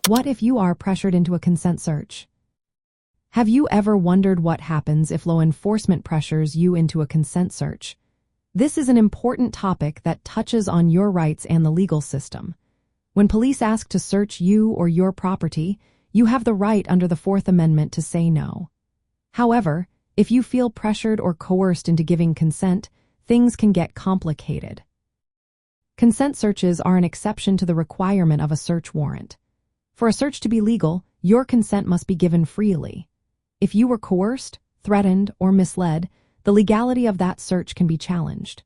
What if you are pressured into a consent search? Have you ever wondered what happens if law enforcement pressures you into a consent search? This is an important topic that touches on your rights and the legal system. When police ask to search you or your property, you have the right under the Fourth Amendment to say no. However, if you feel pressured or coerced into giving consent, things can get complicated. Consent searches are an exception to the requirement of a search warrant. For a search to be legal, your consent must be given freely. If you were coerced, threatened, or misled, the legality of that search can be challenged.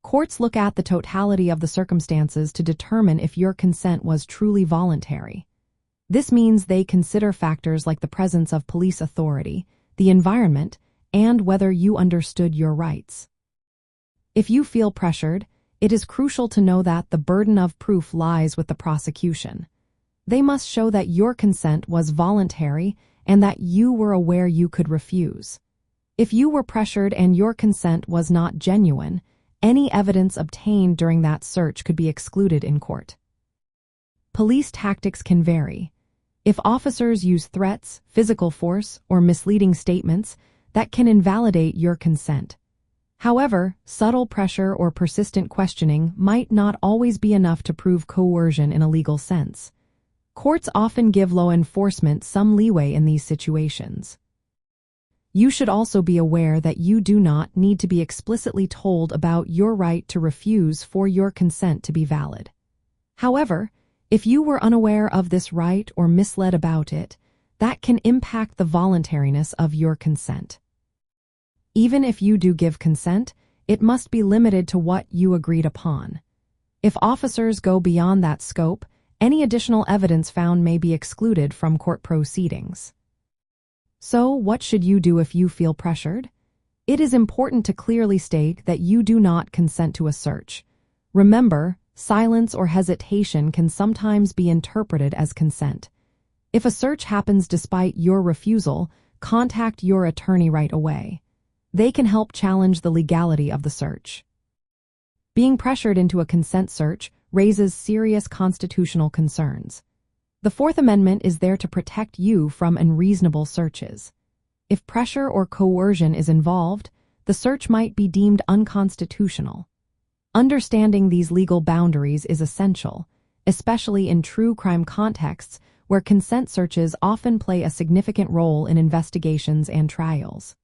Courts look at the totality of the circumstances to determine if your consent was truly voluntary. This means they consider factors like the presence of police authority, the environment, and whether you understood your rights. If you feel pressured, it is crucial to know that the burden of proof lies with the prosecution. They must show that your consent was voluntary and that you were aware you could refuse. If you were pressured and your consent was not genuine, any evidence obtained during that search could be excluded in court. Police tactics can vary. If officers use threats, physical force, or misleading statements, that can invalidate your consent. However, subtle pressure or persistent questioning might not always be enough to prove coercion in a legal sense. Courts often give law enforcement some leeway in these situations. You should also be aware that you do not need to be explicitly told about your right to refuse for your consent to be valid. However, if you were unaware of this right or misled about it, that can impact the voluntariness of your consent. Even if you do give consent, it must be limited to what you agreed upon. If officers go beyond that scope, any additional evidence found may be excluded from court proceedings. So, what should you do if you feel pressured? It is important to clearly state that you do not consent to a search. Remember, silence or hesitation can sometimes be interpreted as consent. If a search happens despite your refusal, contact your attorney right away. They can help challenge the legality of the search. Being pressured into a consent search raises serious constitutional concerns. The Fourth Amendment is there to protect you from unreasonable searches. If pressure or coercion is involved, the search might be deemed unconstitutional. Understanding these legal boundaries is essential, especially in true crime contexts where consent searches often play a significant role in investigations and trials.